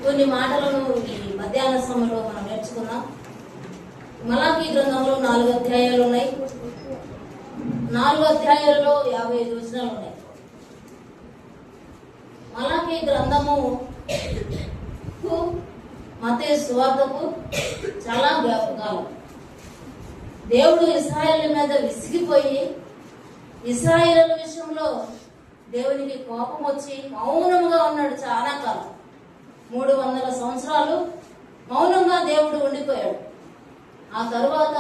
కొన్ని మాటలను ఈ మధ్యాహ్న సమయంలో మనం నేర్చుకున్నాం. మలాకీ గ్రంథంలో 4 అధ్యాయాలు ఉన్నాయి. 4 అధ్యాయాలలో 55 వచనాలు ఉన్నాయి. మలాకీ గ్రంథము మత్తయి సువార్తకు చాలా జ్ఞాపకాలు. దేవుడు ఇశ్రాయేలు మీద విసిగిపోయి ఇశ్రాయేలు విషయంలో దేవునికి కోపం వచ్చి మౌనంగా ఉన్నాడు. చాలా కాలం 300 సంవత్సరాలు మౌనంగా దేవుడు ఉండిపోయాడు. ఆ తరువాత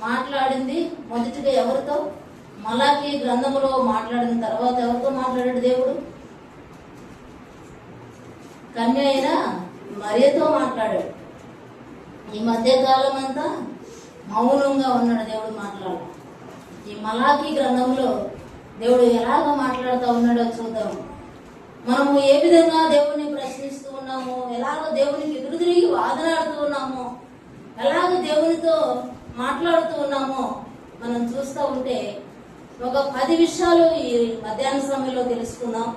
మాట్లాడింది మొదటిగా ఎవరితో? మలాకీ గ్రంథములో మాట్లాడిన తర్వాత ఎవరితో మాట్లాడాడు దేవుడు? కన్య అయిన మరియతో మాట్లాడాడు. ఈ మధ్యకాలం అంతా మౌనంగా ఉన్నాడు దేవుడు మాట్లాడాడు. ఈ మలాకీ గ్రంథంలో దేవుడు ఎలాగ మాట్లాడుతూ ఉన్నాడో చూద్దాం. మనము ఏ విధంగా దేవుడిని ప్రశ్నిస్తూ ఉన్నాము, ఎలాగ దేవునికి ఎదురు తిరిగి వాదనాడుతూ ఉన్నామో, ఎలాగ దేవునితో మాట్లాడుతూ ఉన్నామో మనం చూస్తూ ఉంటే ఒక 10 విషయాలు ఈ మధ్యాహ్న సమయంలో తెలుసుకుందాం.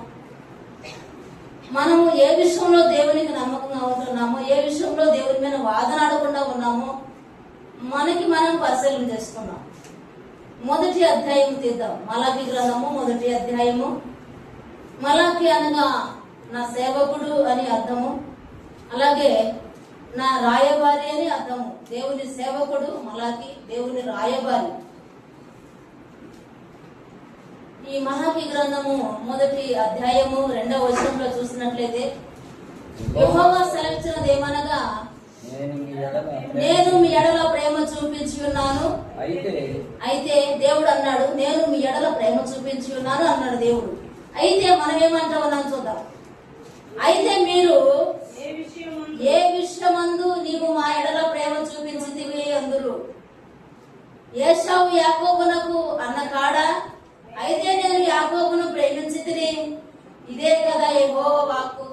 మనము ఏ విషయంలో దేవునికి నమ్మకంగా ఉంటున్నామో, ఏ విషయంలో దేవుని మీద వాదనాడకుండా ఉన్నామో మనకి మనం పరిశీలన చేసుకున్నాం. మొదటి అధ్యాయం తీద్దాం. మలాకీ గ్రంథము 1వ అధ్యాయము. మలాకీ అనగా నా సేవకుడు అని అర్థము, అలాగే నా రాయబారి అని అర్థము. దేవుని సేవకుడు మలాకీ, దేవుని రాయబారి. ఈ మలాకీ గ్రంథము 1వ అధ్యాయము 2వ వచనంలో చూసినట్లయితే యెహోవా సెలవిచ్చినది ఏమనగా, నేను మీ ఎడల ప్రేమ చూపించి ఉన్నాను. అయితే దేవుడు అన్నాడు, నేను మీ ఎడల ప్రేమ చూపించి ఉన్నాను అన్నాడు దేవుడు. అయితే మనం ఏమంటా ఉన్నాం చూద్దాం. అయితే మీరు ఏ విషయమందు నీవు మా ఎడల ప్రేమ చూపించితివి అందురు. ఏశావు యాకోబునకు అన్న కాడా, అయితే నేను యాకోబును ప్రేమించితిని, ఇదే కదా యెహోవా వాక్కు.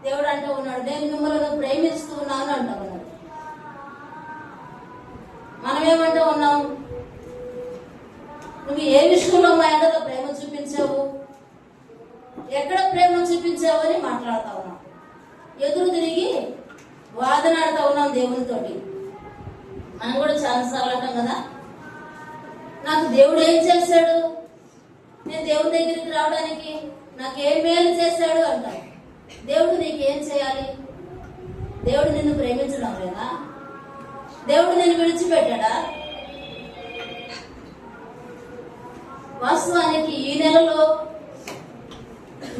దేవుడు అంటూ ఉన్నాడు, నేను మిమ్మల్ని ప్రేమిస్తూ ఉన్నాను అంటూ ఉన్నాడు. మనమేమంటూ ఉన్నాం? నువ్వు ఏ విషయంలో మా ఎడల ప్రేమ చూపించావు, ఎక్కడ ప్రేమ చూపించావు అని మాట్లాడుతూ ఉన్నాం. ఎదురు తిరిగి వాదనాడుతూ ఉన్నాం దేవునితోటి. మనం కూడా చాలాసార్లు అంటాం కదా, నాకు దేవుడు ఏం చేశాడు, నేను దేవుడి దగ్గరికి రావడానికి నాకేం మేలు చేశాడు అంటాం. దేవుడు నీకేం చేయాలి? దేవుడు నిన్ను ప్రేమించడం లేదా? దేవుడు నిన్ను విడిచిపెట్టాడా? వాస్తవానికి ఈ నెలలో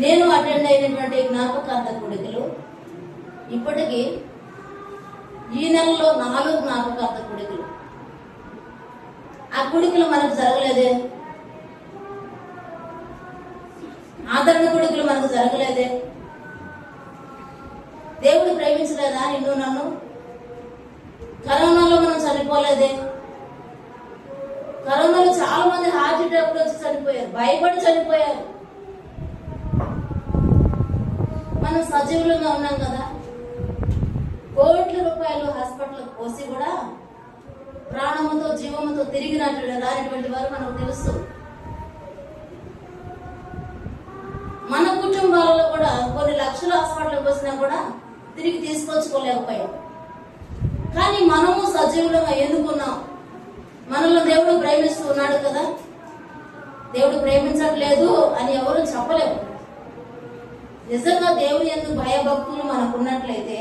నేను అటెండ్ అయినటువంటి జ్ఞాపకార్థ కూడికలు ఇప్పటికీ ఈ నెలలో 4 జ్ఞాపకార్థ కూడికలు. ఆ కూడికలు మనకు జరగలేదే, ఆదరణ కూడికలు మనకు జరగలేదే. దేవుడు ప్రేమించలేదా నిన్ను నన్ను? కరోనాలో మనం చనిపోలేదే. కరోనాలో చాలా మంది హార్ట్ అటాక్ వచ్చి చనిపోయారు, భయపడి చనిపోయారు. మనం సజీవులుగా ఉన్నాం కదా. కోట్ల రూపాయలు హాస్పిటల్కి పోసి కూడా ప్రాణముతో జీవముతో తిరిగినట్లు రానటువంటి వారు మనకు తెలుసు. మన కుటుంబాలలో కూడా కొన్ని లక్షల హాస్పిటల్కి పోసినా కూడా తిరిగి తీసుకొచ్చుకోలేకపోయాం. కానీ మనము సజీవులుగా ఎందుకున్నాం? మనలో దేవుడు ప్రేమిస్తూ ఉన్నాడు కదా. దేవుడు ప్రేమించట్లేదు అని ఎవరు చెప్పలేము. నిజంగా దేవుని యందు భయభక్తులు మనకున్నట్లయితే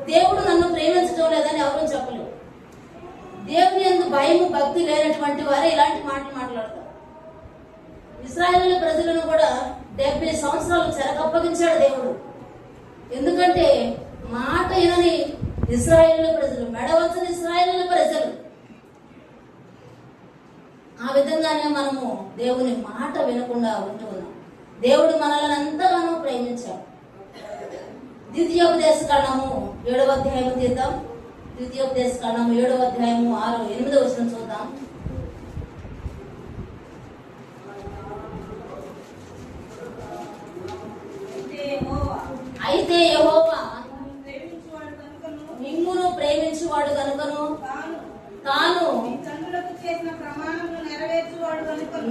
దేవుడు నన్ను ప్రేమించడం లేదని ఎవరు చెప్పలేము. దేవుని యందు భయము భక్తి లేనటువంటి వారే ఇలాంటి మాటలు మాట్లాడతారు. ఇశ్రాయేలు ప్రజలను కూడా 70 సంవత్సరాలు చెరకప్పగించాడు దేవుడు. ఎందుకంటే మాట వినని ఇశ్రాయేలు ప్రజలు, మెడవచ్చని ఇశ్రాయేలు ప్రజలు. ఆ విధంగానే మనము దేవుని మాట వినకుండా ఉంటూ ఉన్నాం. దేవుడు మనల్ని ఎంతగానో ప్రేమించాడు. ద్వితీయోపదేశ కాండము 7వ అధ్యాయము తీద్దాం. ద్వితీయోపదేశ కాండము 7వ అధ్యాయము 6, 8వ వచనం చూద్దాం. అయితే యెహోవా మిమ్మును ప్రేమించువాడు కనుకను తాను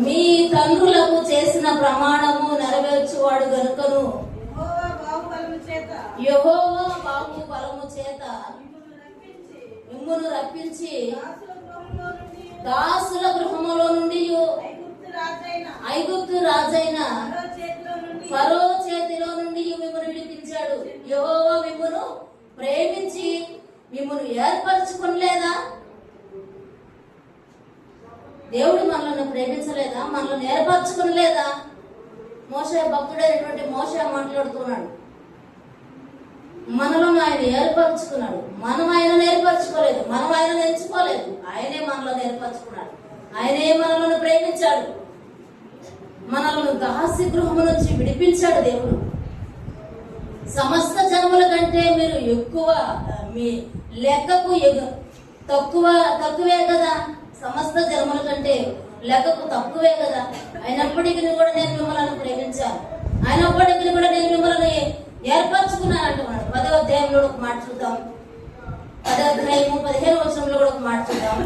మీ తండ్రులకు చేసిన ప్రమాణము నెరవేర్చువాడు గనుకను యెహోవా బాహుబలము చేత మిమ్మును రప్పించి దాసుల గృహములో నుండి ఐగుప్తు రాజైన ఫరో చేతిలో నుండి మిమ్మల్ని విడిపించాడు. యెహోవా మిమ్మును ప్రేమించి మిమ్మల్ని ఏర్పరచుకోలేదా? దేవుడు మనల్ని ప్రేమించలేదా? మనల్ని ఏర్పరచుకోలేదా? మోషే భక్తుడైనటువంటి మోషే మాట్లాడుతున్నాడు, మనలను ఆయన ఏర్పరచుకున్నాడు. మనం ఆయనను ఏర్పరచుకోలేదు, మనం ఆయనను ఎంచుకోలేదు, ఆయనే మనలను ఏర్పరచుకున్నాడు. ఆయనే మనలను ప్రేమించాడు, మనలను దాసి గృహము నుంచి విడిపించాడు. దేవుడు సమస్త జన్మల కంటే మీరు ఎక్కువ, మీ లెక్కకు తక్కువే కదా. సమస్త జన్మల కంటే లెక్కకు తక్కువే కదా. అయినప్పటికీ కూడా నేను మిమ్మల్ని ప్రేమించాను, అయినప్పటికీ కూడా నేను మిమ్మల్ని ఏర్పరచుకున్నాను అంటున్నాడు. 10వ అధ్యాయంలో ఒక మాట చూద్దాం. 10వ అధ్యాయము 15వ వచనంలో కూడా ఒక మాట చూద్దాం.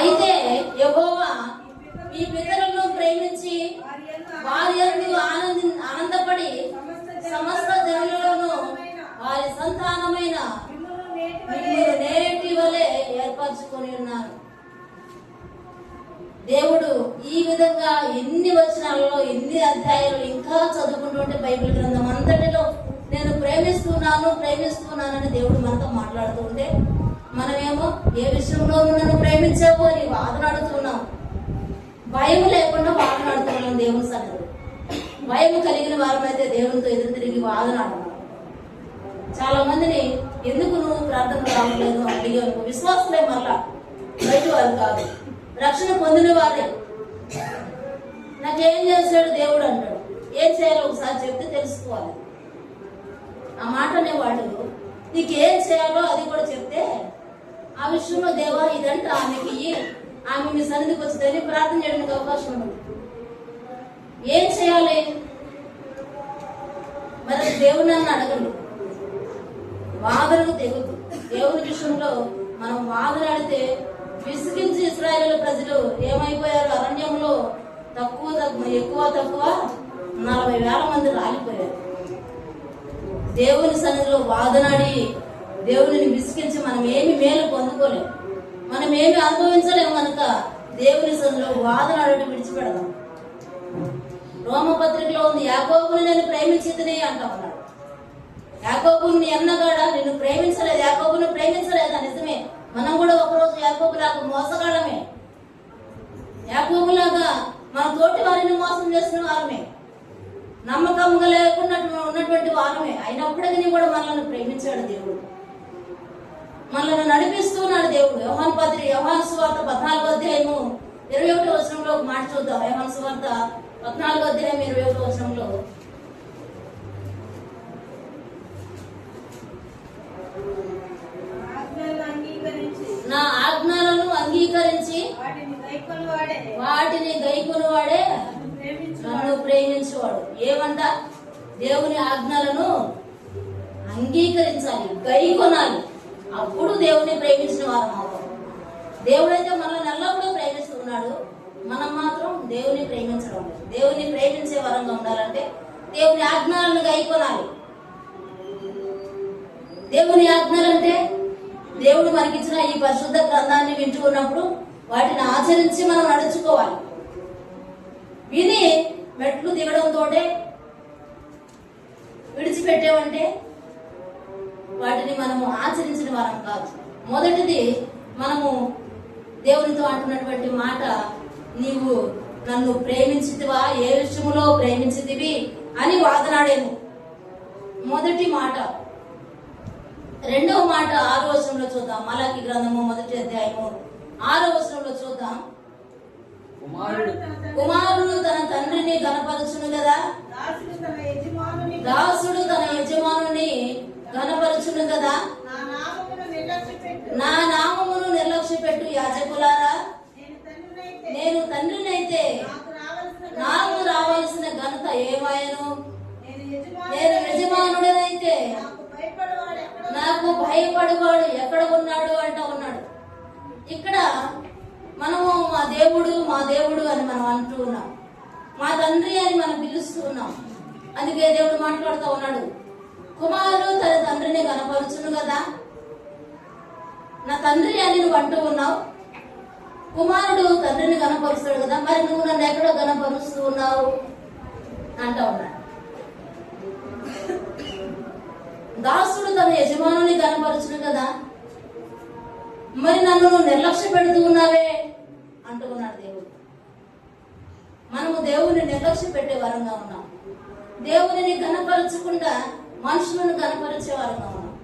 అయితే యెహోవా మీ పితరులను ప్రేమించి వారి యందు ఆనందపడి సమస్త జనులలోనూ వారి సంతానమైన మిమ్మును నేటి వలె ఏర్పరచుకొని ఉన్నారు. దేవుడు ఈ విధంగా ఎన్ని వచనాలలో, ఎన్ని అధ్యాయాలు ఇంకా చదువుకుంటుంటే బైబిల్ గ్రంథం అంతటిలో నేను ప్రేమిస్తున్నానని దేవుడు మనతో మాట్లాడుతూ ఉంటే, మనమేమో ఏ విషయంలో నన్ను ప్రేమించావు అని వాదనాడుతున్నాం. భయం లేకుండా వాదనాడుతున్నాం దేవుని సన్నిధిలో. భయం కలిగిన వారమైతే దేవునితో ఎదురు తిరిగి వాదనాడుతున్నాం. చాలా మందిని ఎందుకు నువ్వు ప్రార్థన రావట్లేదు అడిగే విశ్వాసలే, మళ్ళా బయట వారు కాదు, రక్షణ పొందిన వారే. నాకేం చేశాడు దేవుడు అంటాడు. ఏం చేయాలో ఒకసారి చెప్తే తెలుసుకోవాలి. ఆ మాట అనేవాడు నీకేం చేయాలో అది కూడా చెప్తే ఆ విషయంలో దేవా ఇదంటే ఆమెకి ఆమె మీ సన్నిధికి వచ్చిందని ప్రార్థన చేయడానికి అవకాశం ఉంటుంది. ఏం చేయాలి మరి? దేవుడు నన్ను అడగండి. వాదనకు తెగుతూ దేవుని విషయంలో మనం వాదనాడితే విసిగించి ఇశ్రాయేలు ప్రజలు ఏమైపోయారు? అరణ్యంలో ఎక్కువ 40,000 మంది రాలిపోయారు. దేవుని సన్నిధిలో వాదనాడి దేవుని విసిగించి మనం ఏమి మేలు పొందుకోలేము, మనం ఏమి అనుభవించలేము. కనుక దేవుని సన్నిధిలో వాదనాడటం విడిచిపెడదాం. రోమపత్రికలో ఉంది, యాకోబుని నేను ప్రేమించితిని అంటా ఉన్నాడు. యాకోబుని ఎన్నగాడా నిన్ను ప్రేమించలేదు, యాకోబుని ప్రేమించలేదా? నిజమే. మనం కూడా ఒకరోజు యాకోబులాగా మోసగాళ్ళమే, యాకోబులాగా మన తోటి వారిని మోసం చేసిన వారమే, నమ్మకంగా లేకుండా ఉన్నటువంటి వారమే. అయినప్పటికీ కూడా మనల్ని ప్రేమించాడు దేవుడు, మనల్ని నడిపిస్తున్నాడు దేవుడు. యోహాను సువార్త 14వ అధ్యాయము 21వ వచనంలో ఒక మాట చూద్దాం. యోహాను సువార్త 14వ అధ్యాయం 21వ వచనంలో, నా ఆజ్ఞలను అంగీకరించి వాటిని గైకొను వాడే నన్ను ప్రేమించేవాడు. ఏమంట? దేవుని ఆజ్ఞలను అంగీకరించాలి, గైకొనాలి, అప్పుడు దేవుని ప్రేమించిన వారం అవుతాం. దేవుడైతే మనల్ని ఎల్లప్పుడూ ప్రేమిస్తున్నాడు, మనం మాత్రం దేవుని ప్రేమించడం లేదు. దేవుని ప్రేమించే వరంగా ఉండాలంటే దేవుని ఆజ్ఞలను గైకొనాలి. దేవుని ఆజ్ఞలంటే దేవుడు మనకిచ్చిన ఈ పరిశుద్ధ గ్రంథాన్ని వింటున్నప్పుడు వాటిని ఆచరించి మనం నడుచుకోవాలి. విని మెట్లు దిగడంతో విడిచిపెట్టేవంటే వాటిని మనము ఆచరించిన వారం కాదు. మొదటిది మనము దేవునితో అంటున్నటువంటి మాట, నీవు నన్ను ప్రేమించితివా, ఏ విషయంలో ప్రేమించితివి అని వాదనాడేను. మొదటి మాట. రెండవ మాట 6వ వచనంలో చూద్దాం. మలాకి గ్రంథము 1వ అధ్యాయము 6వ వచనంలో చూద్దాం. కుమారుడు తన తండ్రిని గణపరచును కదా, దాసుడు తన యజమానుని గణపరచును కదా. నా నామమును నిర్లక్ష్య పెట్టు యాజకులారా, నేను తండ్రినైతే నాకు రావాల్సిన ఘనత ఏమాయను? నేను యజమానుడనైతే నాకు భయపడేవాడు ఎక్కడ ఉన్నాడు అంటూ ఉన్నాడు. ఇక్కడ మనము మా దేవుడు అని మనం అంటూ ఉన్నాం. మా తండ్రి అని మనం పిలుస్తూ ఉన్నాం. అందుకే దేవుడు మాట్లాడుతూ ఉన్నాడు, కుమారుడు తన తండ్రిని కనపరుచును కదా. నా తండ్రి అని నువ్వు అంటూ ఉన్నావు, కుమారుడు తండ్రిని కనపరుస్తాడు కదా, మరి నువ్వు నన్ను ఎక్కడో కనపరుస్తూ ఉన్నావు అంటూ ఉన్నాడు. దాసుడు తన యజమానుని కనపరచును కదా, మరి నన్ను నువ్వు నిర్లక్ష్య పెడుతూ ఉన్నావే అంటూ ఉన్నాడు దేవుడు. మనము దేవుని నిర్లక్ష్య పెట్టే వరంగా ఉన్నాం. దేవుని కనపరచకుండా మనుషులను కనపరిచే వరంగా ఉన్నాం.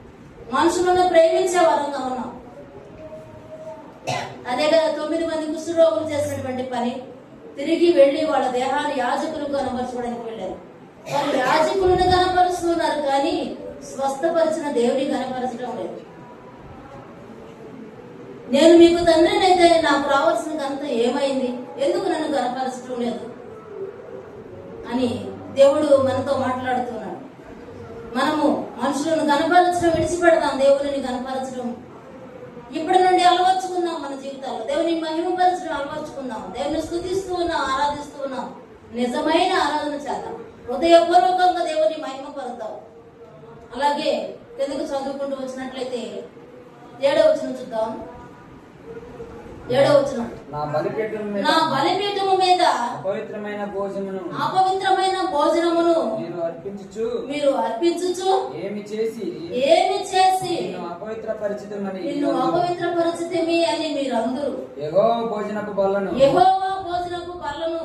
మనుషులను ప్రేమించే వరంగా ఉన్నాం. అదే కదా 9 మంది కుష్ఠరోగులు చేసినటువంటి పని. తిరిగి వెళ్లి వాళ్ళ దేహాన్ని యాజకులకు కనపరచుకోవడానికి వెళ్ళారు. వాళ్ళు యాజకులను కనపరుస్తున్నారు కానీ స్వస్థపరిచిన దేవుని కనపరచడం లేదు. నేను మీకు తండ్రిని అయితే నాకు రావాల్సిన ఘనత ఏమైంది, ఎందుకు నన్ను కనపరచడం లేదు అని దేవుడు మనతో మాట్లాడుతున్నాడు. మనము మనుషులను కనపరచడం విడిచిపెడతాం, దేవుని కనపరచడం ఇప్పటి నుండి అలవర్చుకుందాం. మన జీవితాల్లో దేవుని మహిమపరచడం అలవర్చుకుందాం. దేవుని స్తుతిస్తూ ఉన్నాం, ఆరాధిస్తూ ఉన్నాం. నిజమైన ఆరాధన చేద్దాం, హృదయపూర్వకంగా దేవుని మహిమపరుద్దాం. అలాగే ఎందుకు చదువుకుంటూ వచ్చినట్లయితే 7వ వచనం చూద్దాం. 7వ వచనం, నా బలిపీఠము మీద అపవిత్రమైన భోజనమును మీరు అర్పించుచు ఏమి చేసి నిన్ను అపవిత్రపరిచితిమి అని మీరు అందరూ యెహోవా భోజనపు బల్లను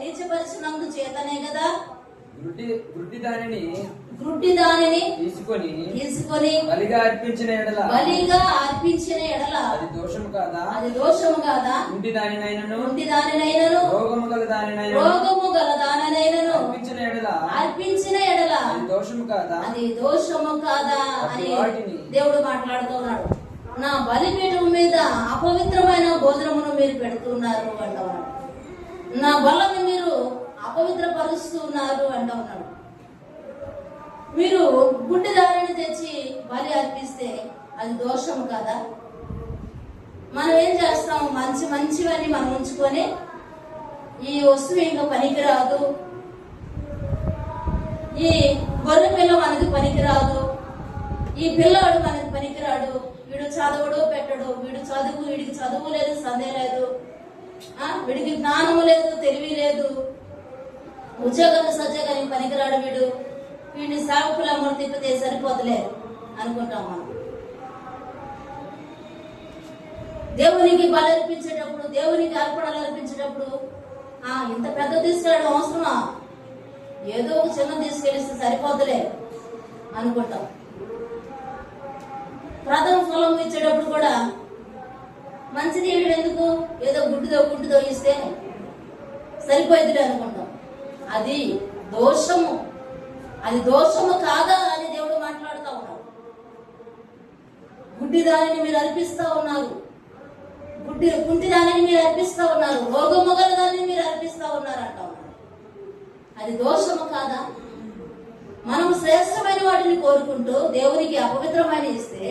నీచపరిచినందు చేతనే కదా గ్రుడ్డి దానిని తీసుకొని బలిగా అర్పించిన ఎడల అది దోషము కాదా? గుడ్డి దానినైనను రోగము గల దానినైనను అర్పించిన ఎడల అది దోషము కాదా అని దేవుడు మాట్లాడుతూ ఉన్నాడు. నా బలిపీఠం మీద అపవిత్రమైన భోజనమును మీరు పెడుతున్నారు అంటున్నాడు. నా బలను మీరు అపవిత్రపరుస్తున్నారు అంటూ ఉన్నాడు. మీరు గుడ్డి దారిని తెచ్చి బలి అర్పిస్తే అది దోషం కదా. మనం ఏం చేస్తాం, మంచివన్నీ మనం ఉంచుకొని ఈ వస్తువు ఇంకా పనికిరాదు, ఈ గొర్రె పిల్ల మనకి పనికిరాదు, ఈ పిల్లవాడు మనకి పనికిరాడు, వీడు చదవడు పెట్టడు, వీడికి చదువు లేదు, సందేహం లేదు, వీడికి జ్ఞానము లేదు, తెలివి లేదు, ఉద్యోగాన్ని సజ్జగాని పనికిరాడు, వీడిని సేవకుల అమలు తిప్పితే సరిపోతలే అనుకుంటాం. మనం దేవునికి బలర్పించేటప్పుడు, దేవునికి అర్పణలు అర్పించేటప్పుడు ఇంత పెద్ద తీసుకెళ్ళడం అవసరమా, ఏదో ఒక చిన్న తీసుకెళ్ళిస్తే సరిపోతలే అనుకుంటాం. ప్రథమ ఫలం ఇచ్చేటప్పుడు కూడా మంచిది ఎందుకు, ఏదో గుడ్డుదో ఇస్తే సరిపోయిందిలే అనుకుంటాం. అది దోషము కాదా అని దేవుడు మాట్లాడుతూ ఉన్నాడు. గుడ్డి దానిని మీరు అర్పిస్తా ఉన్నారు, కుంటి దానిని మీరు అర్పిస్తా ఉన్నారు, రోగము గల దానిని మీరు అర్పిస్తా ఉన్నారు అంటా ఉన్నారు. అది దోషము కాదా? మనం శ్రేష్టమైన వాటిని కోరుకుంటూ దేవునికి అపవిత్రమైన ఇస్తే,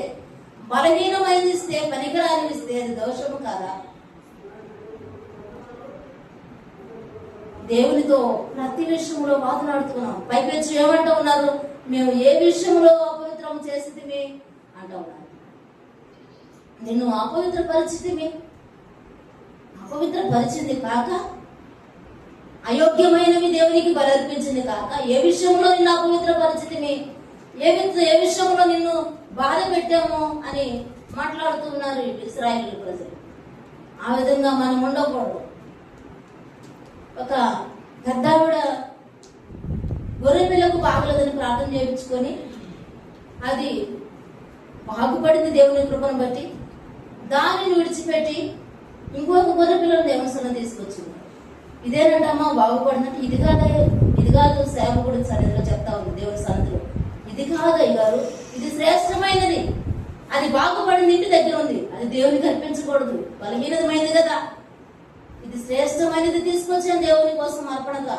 బలహీనమైనది ఇస్తే, పనికిరాని ఇస్తే అది దోషము కాదా? దేవునితో ప్రతి విషయంలో మాట్లాడుతున్నాం. పైపెచ్చు ఏమంటూ ఉన్నారు, మేము ఏ విషయంలో అపవిత్రం చేసితిమి అంటూ ఉన్నారు. నిన్ను అపవిత్రపరిచింది కాక, అయోగ్యమైనవి దేవునికి బలర్పించింది కాక, ఏ విషయంలో నిన్ను అపవిత్రపరిచితిమి, ఏ విషయంలో నిన్ను బాధ పెట్టాము అని మాట్లాడుతున్నారు ఇశ్రాయేలు ప్రజలు. ఆ విధంగా మనం ఉండకూడదు. ఒక పెద్దావిడ గొర్రె పిల్లకు బాగలేదని ప్రార్థన చేయించుకొని అది బాగుపడింది దేవుని కృపను బట్టి. దానిని విడిచిపెట్టి ఇంకొక గొర్రె పిల్లలు దేవస్థానం తీసుకొచ్చింది. ఇదేనంటమ్మా బాగుపడినట్టు, ఇది కాదు సేవకుడు సన్నిధిలో చెప్తా ఉంది దేవుని సన్నిధిలో, ఇది కాదు అయ్యారు, ఇది శ్రేష్టమైనది, అది బాగుపడింది, ఇంటి దగ్గర ఉంది, అది దేవునికి అర్పించకూడదు, బలహీనమైనది కదా, ఇది శ్రేష్టమైనది తీసుకొచ్చాను దేవుని కోసం అర్పణగా.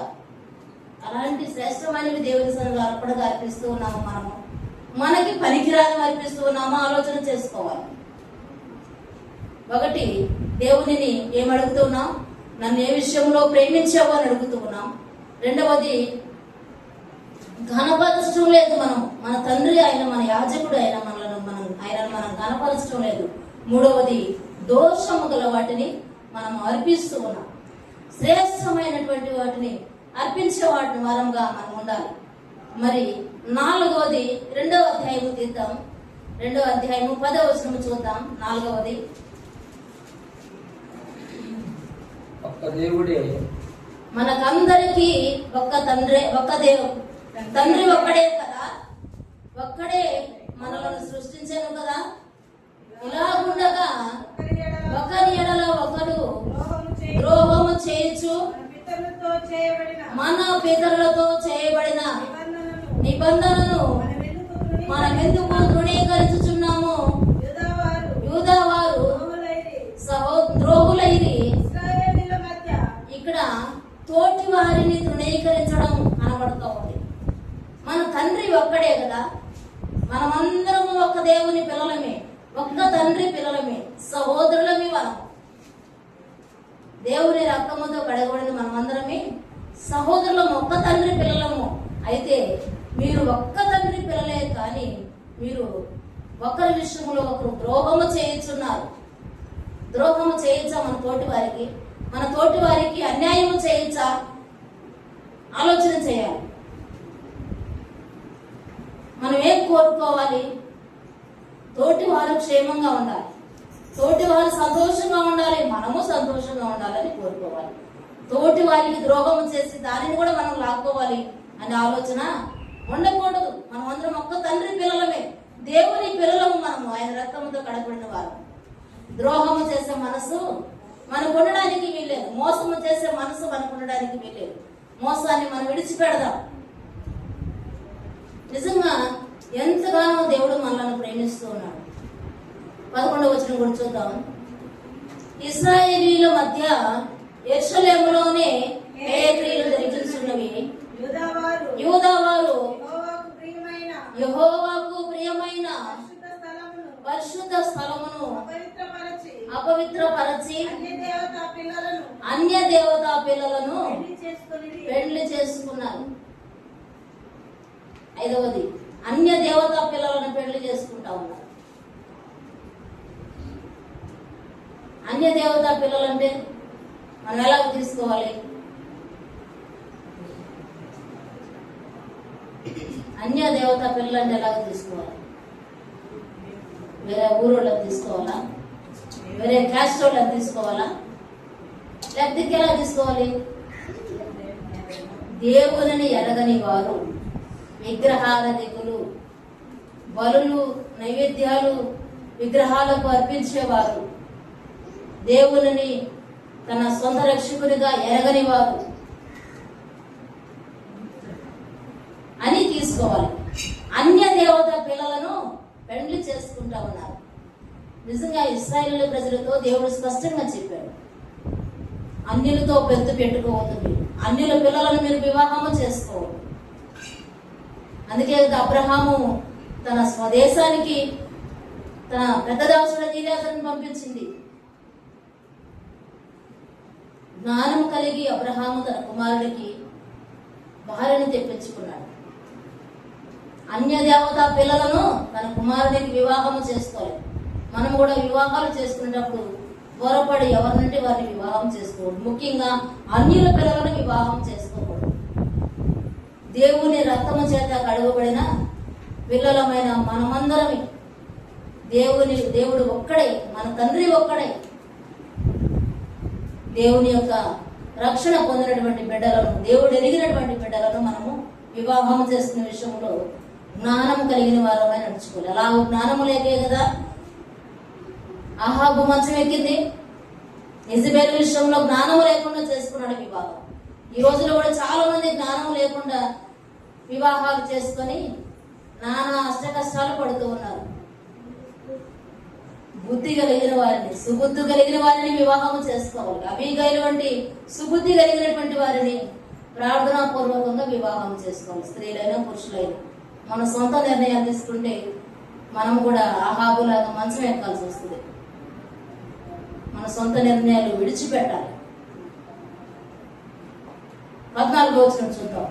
అలాంటి శ్రేష్టమైనవి దేవుని సన్నిధిలో అర్పణగా అర్పిస్తూ ఉన్నాము. మనకి పనికిరాని అర్పిస్తూ ఉన్నామా ఆలోచన చేసుకోవాలి. ఒకటి, దేవునిని ఏమడుగుతున్నాం, నన్ను ఏ విషయంలో ప్రేమించావు అని అడుగుతూ ఉన్నాం. రెండవది, ఘనపరచడం లేదు. మన తండ్రి ఆయన, మన యాజకుడు ఆయన, ఆయనను మనం ఘనపరచడం లేదు. మూడవది, దోషము గల వాటిని మనం అర్పిస్తూ ఉన్నాం. శ్రేష్టమైనటువంటి వాటిని అర్పించే వాటిని వారంగా మనం ఉండాలి. మరి నాలుగవది, 2వ అధ్యాయము తీద్దాం. 2వ అధ్యాయము 10వ వచనము చూద్దాం. నాలుగవది, ఒక్క దేవుడే, మనకందరికీ ఒక్క తండ్రి, ఒక్క దేవుడు, తండ్రి ఒక్కడే కదా, ఒక్కడే మనలను సృష్టించాను కదా. ఇలాగుండగా ఒకరి ఎడల ఒకడు ద్రోహము చేయొచ్చు, మన పితరులతో చేయబడిన నిబంధనను మనమెందుకు తృణీకరించుచున్నాము? యూదావారు ద్రోహులైరి. ఇక్కడ తోటి వారిని తృణీకరించడం కనబడుతూ ఉంది. మన తండ్రి ఒక్కడే కదా, మనమందరము ఒక్క దేవుని పిల్లలమే, ఒక్క తండ్రి పిల్లలమే, సహోదరులమే. మనం దేవుని రక్తముతో కడగబడిన మనమందరమే సహోదరులము, ఒక్క తండ్రి పిల్లలము. అయితే మీరు ఒక్క తండ్రి పిల్లలే, కానీ మీరు ఒకరి విషయంలో ఒకరు ద్రోహము చేయించున్నారు. ద్రోహము చేయించా మన తోటి వారికి అన్యాయము చేయించా? ఆలోచన చేయాలి. మనం ఏం కోరుకోవాలి? తోటి వారు క్షేమంగా ఉండాలి, తోటి వారు సంతోషంగా ఉండాలి, మనము సంతోషంగా ఉండాలని కోరుకోవాలి. తోటి వారికి ద్రోహము చేసి దానిని కూడా మనం లాక్కోవాలి అనే ఆలోచన ఉండకూడదు. మనం అందరం ఒక్క తండ్రి పిల్లలమే, దేవుని పిల్లలము. మనము ఆయన రక్తముతో కడపడిన వారు. ద్రోహము చేసే మనసు మనకు ఉండడానికి వీల్లేదు, మోసము చేసే మనసు మనకు ఉండడానికి వీల్లేదు. మోసాన్ని మనం విడిచిపెడదాం. నిజంగా ఎంతగానో దేవుడు మనల్ని ప్రేమిస్తూ ఉన్నాడు. 11వ వచనం కూడా చూద్దాం. ఇశ్రాయేలీల మధ్య యెరూషలేములోనే ఏ క్రియలు జరిగించున్నవి? యూదావారు యెహోవాకు ప్రియమైన పరిశుద్ధ స్థలమును అపవిత్రపరచి అన్య దేవతా పిల్లలను పెళ్లి చేసుకున్నారు. 5వది, అన్య దేవతా పిల్లలను పెళ్లి చేసుకుంటా ఉన్నారు. అన్య దేవతా పిల్లలంటే మనం ఎలా తీసుకోవాలి? అన్య దేవతా పిల్లలంటే ఎలాగ తీసుకోవాలి? వేరే ఊరోళ్ళని తీసుకోవాలా? వేరే క్యాస్ట్ వాళ్ళని తీసుకోవాలా? లేకపోతే ఎలా తీసుకోవాలి? దేవుని ఎరగని వారు, విగ్రహారాధికులు, బలులు నైవేద్యాలు విగ్రహాలకు అర్పించేవారు, దేవుని తన సొంత రక్షకునిగా ఎరగని వారు అని తీసుకోవాలి. అన్య దేవత పిల్లలను పెండ్లి చేసుకుంటా ఉన్నారు. నిజంగా ఇశ్రాయేలు ప్రజలతో దేవుడు స్పష్టంగా చెప్పాడు, అన్యులతో పెద్ద పెట్టుకోవద్దు, మీరు అన్యుల పిల్లలను మీరు వివాహము చేసుకోవద్దు. అందుకే అబ్రహాము తన స్వదేశానికి తన పెద్ద దాసుడు ఎలీయాజరును పంపించింది. జ్ఞానం కలిగి అబ్రహాము తన కుమారుడికి భార్యను తెప్పించుకున్నాడు. అన్య దేవతా పిల్లలను తన కుమారుడికి వివాహము చేసుకోవాలి. మనం కూడా వివాహాలు చేసుకునేటప్పుడు త్వరపడి ఎవరినంటే వారిని వివాహం చేసుకోకూడదు. ముఖ్యంగా అన్యుల పిల్లలను వివాహం చేసుకోకూడదు. దేవుని రక్తము చేత కడుగబడిన పిల్లలమైన మనమందరమే, దేవుడు ఒక్కడే, మన తండ్రి ఒక్కడే. దేవుని యొక్క రక్షణ పొందినటువంటి బిడ్డలను, దేవుడు ఎరిగినటువంటి బిడ్డలను మనము వివాహం చేసుకునే విషయంలో జ్ఞానం కలిగిన వారమై నడుచుకోవాలి. అలా జ్ఞానము లేకే కదా అహాబు మంచం ఎక్కింది. యెజబెలు విషయంలో జ్ఞానము లేకుండా చేసుకున్నాడు వివాహం. ఈ రోజులో కూడా చాలా మంది జ్ఞానం లేకుండా వివాహాలు చేసుకొని నానా అష్ట కష్టాలు పడుతూ ఉన్నారు. బుద్ధి కలిగిన వారిని, సుబుద్ధి కలిగిన వారిని వివాహం చేసుకోవాలి. అబీగైలు వంటి సుబుద్ధి కలిగినటువంటి వారిని ప్రార్థనాపూర్వకంగా వివాహం చేసుకోవాలి. స్త్రీలైనా పురుషులైనా మన సొంత నిర్ణయాలు తీసుకుంటే మనం కూడా అహాబులాగా మంచం ఎక్కాల్సి వస్తుంది. మన సొంత నిర్ణయాలు విడిచిపెట్టాలి. 14వ వచనం చూద్దాం.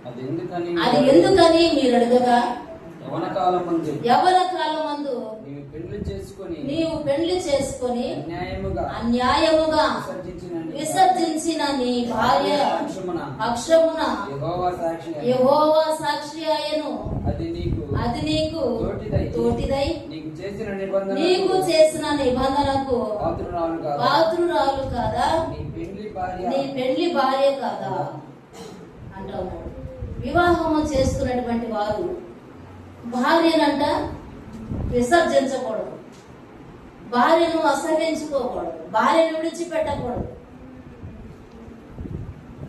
అది ఎందుకని మీరు అడగగా, యవన కాలమందు నీవు పెళ్లి చేసుకొని అన్యాయముగా విసర్జించిన నీ భార్య పక్షమున యెహోవా సాక్షి ఆయను. అది నీకు తోటిదై నీకు చేసిన నిబంధనకు పాత్రురాలు కాదా? నీ పెళ్లి భార్య కాదా అంటా ఉన్నాడు. వివాహము చేసుకున్నటువంటి వారు భార్యనంట విసర్జించకూడదు, భార్యను అసహించుకోకూడదు, భార్యను విడిచిపెట్టకూడదు.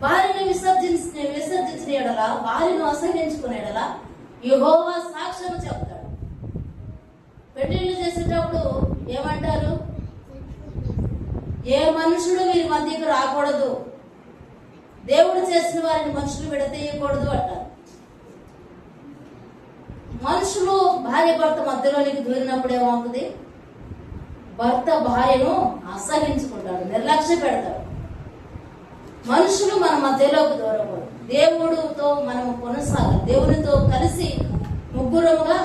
భార్యను విసర్జించిన ఎడల, భార్యను అసహించుకునే ఎడల యెహోవా సాక్ష్యం చెప్తాడు. పెళ్లిళ్ళు చేసేటప్పుడు ఏమంటారు? ఏ మనుషుడు వీరి మధ్యకు రాకూడదు, దేవుడు చేసిన వారిని మనుషులు విడతీయకూడదు అంటారు. మనుషులు భార్య భర్త మధ్యలోనికి దూరినప్పుడు ఏమవుతుంది? భర్త భార్యను అసహించుకుంటాడు, నిర్లక్ష్య పెడతాడు. మనుషులు మన మధ్యలోకి దూరకూడదు. దేవుడితో మనము కొనసాగాలి, దేవునితో కలిసి ముగ్గురముగా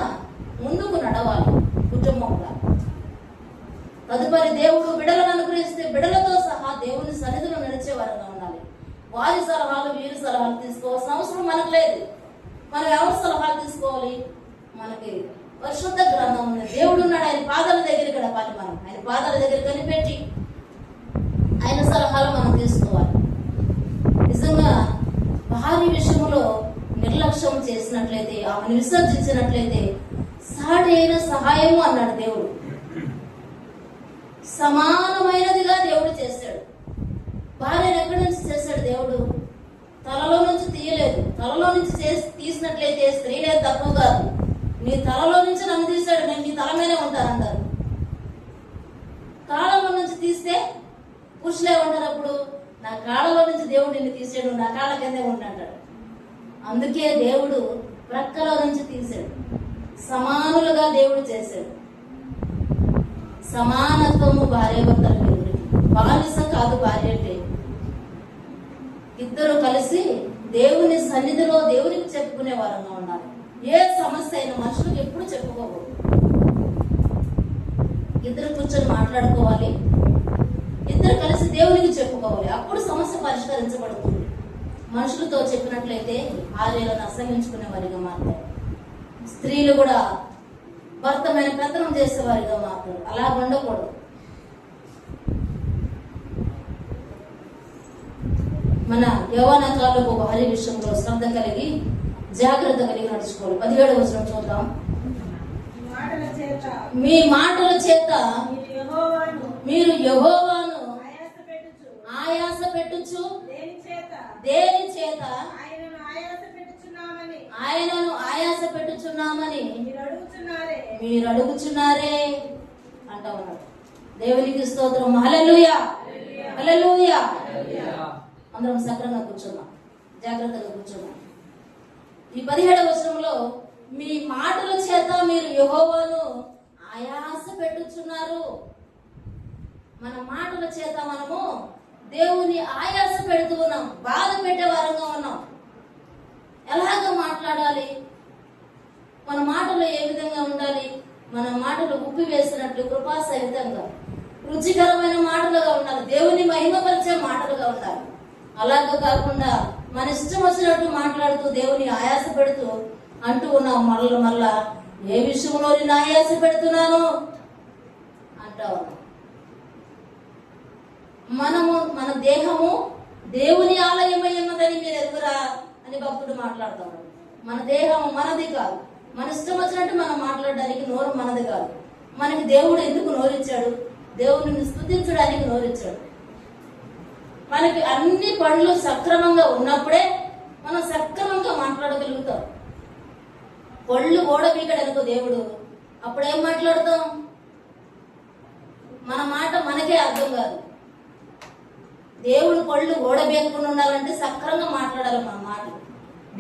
ముందుకు నడవాలి కుటుంబంగా. తదుపరి దేవుడు బిడలను అనుగ్రహిస్తే బిడలతో సహా దేవుని సన్నిధిలో నడిచే వారంగా ఉండాలి. వారి సలహాలు వీరి సలహాలు తీసుకోవాల్సిన అవసరం మనకు లేదు. మనం ఎవరి సలహాలు తీసుకోవాలి? మనకి పరిశుద్ధ గ్రంథం ఉంది, దేవుడు ఉన్నాడు, ఆయన పాదాల దగ్గర గడపాలి. మనం ఆయన పాదాల దగ్గర కనిపెట్టి ఆయన సలహాలు మనం తీసుకోవాలి. నిజంగా భార్య విషయంలో నిర్లక్ష్యం చేసినట్లయితే, ఆమెను విసర్జించినట్లయితే సాటి అయిన సహాయము అన్నాడు దేవుడు. సమానమైనదిగా దేవుడు చేశాడు. భార్యను ఎక్కడి నుంచి చేశాడు దేవుడు? తలలో నుంచి తీయలేదు. తలలో నుంచి తీసినట్లయితే స్త్రీలే తక్కువ కాదు. నీ తలలో నుంచి నన్ను తీశాడు, నేను నీ తల మీదే ఉంటానంటారు. కాళ్ళలో నుంచి తీస్తే పురుషులే ఉంటారు. అప్పుడు నా కాళ్ళలో నుంచి దేవుడు నిన్ను తీసాడు, నా కాళ్ళ కిందే ఉంటాడు. అందుకే దేవుడు ప్రక్కలో నుంచి తీశాడు. సమానులుగా దేవుడు చేశాడు. సమానత్వము భార్య భర్తలకు ఎదురు. బానిస కాదు భార్య అంటే. ఇద్దరు కలిసి దేవుని సన్నిధిలో దేవునికి చెప్పుకునే వారంగా ఉండాలి. ఏ సమస్య అయినా మనుషులకు ఎప్పుడు చెప్పుకోకూడదు. ఇద్దరు కూర్చొని మాట్లాడుకోవాలి, ఇద్దరు కలిసి దేవునికి చెప్పుకోవాలి. అప్పుడు సమస్య పరిష్కరించబడుతుంది. మనుషులతో చెప్పినట్లయితే భార్యలను అసహించుకునే వారిగా మారుతారు. స్త్రీలు కూడా భర్త మీద పెత్తనం చేసేవారిగా మారుతారు. అలా ఉండకూడదు. మన యవ్వన కాలపు భార్య విషయంలో శ్రద్ధ కలిగి జాగ్రత్త కలిగి నడుచుకోవాలి. 17వ వచనం చూద్దాం. మీ మాటల చేత మీరు యెహోవాను ఆయాస పెట్టుచు దేని చేత ఆయనను ఆయాస పెట్టుచున్నామని మీరు అడుగుచున్నారే అంటా ఉన్నాడు. దేవునికి స్తోత్రం. హల్లెలూయా, హల్లెలూయా. అందరం సక్రంగా కూర్చున్నాం, జాగ్రత్తగా కూర్చున్నాం. ఈ 17వ వచనంలో మీ మాటల చేత మీరు యెహోవాను ఆయాస పెట్టుచున్నారు. మన మాటల చేత మనము దేవుని ఆయాస పెడుతూ ఉన్నాం, బాధ పెట్టే వారంగా ఉన్నాం. ఎలాగ మాట్లాడాలి? మన మాటలు ఏ విధంగా ఉండాలి? మన మాటలు ఉప్పి వేసినట్లు కృపాసహితంగా రుచికరమైన మాటలుగా ఉండాలి. దేవుని మహిమపరిచే మాటలుగా ఉండాలి. అలాగే కాకుండా మన ఇష్టం వచ్చినట్టు మాట్లాడుతూ దేవుని ఆయాస పెడుతూ అంటూ ఉన్నాం. మళ్ళా ఏ విషయంలో నేను ఆయాస పెడుతున్నాను అంటా ఉన్నాం. మన దేహము దేవుని ఆలయమై ఉన్నదని మీరు ఎదురా అని భక్తుడు మాట్లాడుతాడు. మన దేహము మనది కాదు. మన ఇష్టం వచ్చినట్టు మనం మాట్లాడడానికి నోరు మనది కాదు. మనకి దేవుడు ఎందుకు నోరిచ్చాడు? దేవుని స్తుతించడానికి నోరిచ్చాడు. మనకి అన్ని పనులు సక్రమంగా ఉన్నప్పుడే మనం సక్రమంగా మాట్లాడగలుగుతాం. పళ్ళు ఓడబీకడనుకో దేవుడు, అప్పుడేం మాట్లాడతాం? మన మాట మనకే అర్థం కాదు. దేవుడు పళ్ళు ఓడబీకకుండా ఉండాలంటే సక్రంగా మాట్లాడాలి. మన మాట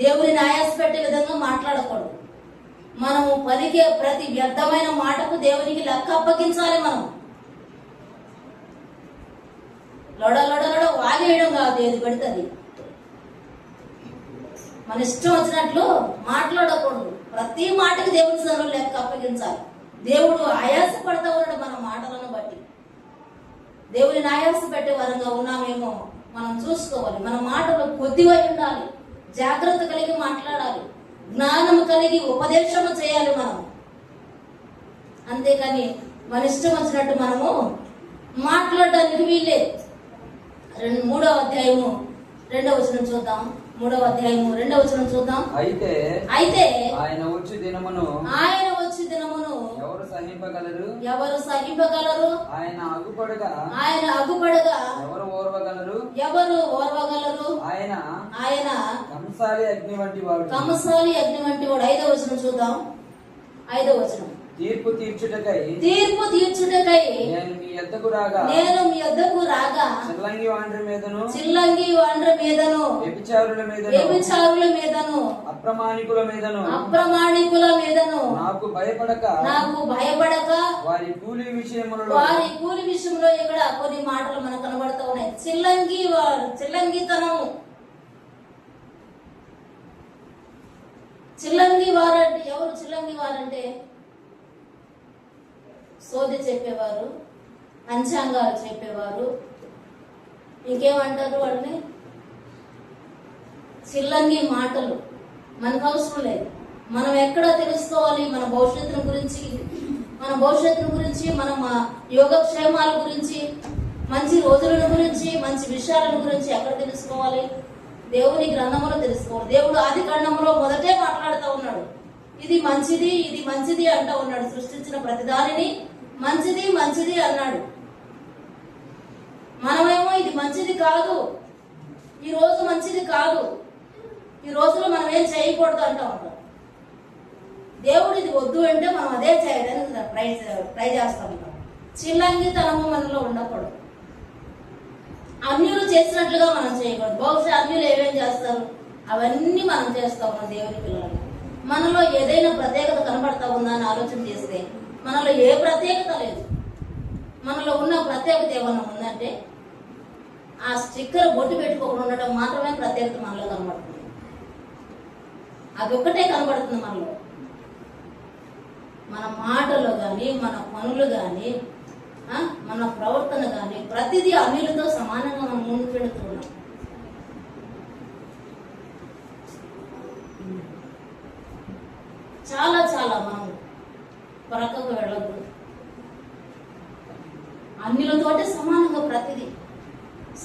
దేవుని ఆయాస పెట్టే విధంగా మాట్లాడకూడదు. మనము పలికే ప్రతి వ్యర్థమైన మాటకు దేవునికి లెక్క అప్పగించాలి. మనం లొడ వాగేయడం కాదు ఏది పెడుతుంది. మన ఇష్టం వచ్చినట్లు మాట్లాడకూడదు. ప్రతి మాటకి దేవుని సన్నిధిలో లెక్క అప్పగించాలి. దేవుడు ఆయాస పడతా ఉన్నాడు మన మాటలను బట్టి. దేవుని ఆయాస పెట్టే వరంగా ఉన్నామేమో మనం చూసుకోవాలి. మన మాటలు కొద్దిగా ఉండాలి, జాగ్రత్త కలిగి మాట్లాడాలి, జ్ఞానము కలిగి ఉపదేశము చేయాలి మనం. అంతేకాని మన ఇష్టం వచ్చినట్టు మనము మాట్లాడడానికి వీల్లేదు. 3వ అధ్యాయము 2వ వచనం చూద్దాం. 3వ అధ్యాయము 2వ వచనం చూద్దాం. అయితే ఆయన వచ్చి దినమును ఎవరు సహింపగలరు? ఆయన అగుపడగా ఎవరు ఓర్వగలరు? ఆయన కంసాలి అగ్ని వంటి వాడు. 5వ వచనం చూద్దాం. 5వ వచనం. తీర్పు తీర్చుటకై నేను మీ యొద్దకు రాగా చిల్లంగి వాండ్ర మీదను వ్యభిచారుల మీదను అప్రమాణికుల మీదను నాకు భయపడక వారి కూలి విషయంలో ఇక్కడ కొన్ని మాటలు మనకు కనబడతా ఉన్నాయి. చిల్లంగి వారంటే ఎవరు? చిల్లంగి వారంటే సోది చెప్పేవారు, పంచాంగాలు చెప్పేవారు, ఇంకేమంటారు వాళ్ళని? చిల్లంగి మాటలు. మనకు అవసరం లేదు. మనం ఎక్కడ తెలుసుకోవాలి? మన భవిష్యత్తును గురించి, మన యోగక్షేమాల గురించి, మంచి రోజుల గురించి, మంచి విషయాల గురించి ఎక్కడ తెలుసుకోవాలి? దేవుని గ్రంథంలో తెలుసుకోవాలి. దేవుడు ఆది కాండంలో మొదటే మాట్లాడుతూ ఉన్నాడు. ఇది మంచిది అంటూ ఉన్నాడు. సృష్టించిన ప్రతిదానిని మంచిది అన్నాడు. మనమేమో ఇది మంచిది కాదు, ఈ రోజు మంచిది కాదు, ఈ రోజులో మనం ఏం చేయకూడదు అంటూ ఉంటాం. దేవుడు ఇది వద్దు అంటే మనం అదే చేయడానికి ట్రై చేస్తూ ఉంటాం. చిల్లంగితనము మనలో ఉండకూడదు. అన్యులు చేసినట్లుగా మనం చేయకూడదు. బహుశా అన్యులు ఏమేం చేస్తారు అవన్నీ మనం చేస్తా ఉన్నాం. దేవుని పిల్లలు మనలో ఏదైనా ప్రత్యేకత కనబడతా ఉందా అని ఆలోచన చేస్తే మనలో ఏ ప్రత్యేకత లేదు. మనలో ఉన్న ప్రత్యేకత ఏమన్నా ఉందంటే ఆ స్టిక్కర్ బొట్టు పెట్టుకోకుండా ఉండటం మాత్రమే ప్రత్యేకత మనలో కనబడుతుంది. అది ఒక్కటే కనబడుతుంది మనలో. మన మాటలు కానీ, మన పనులు కానీ, మన ప్రవర్తన కానీ ప్రతిదీ అన్యులతో సమానంగా మనం ముందుకెడుతున్నాం. చాలా మనం పరకకు వెళ్ళదు. అన్యులతోటి సమానంగా ప్రతిదీ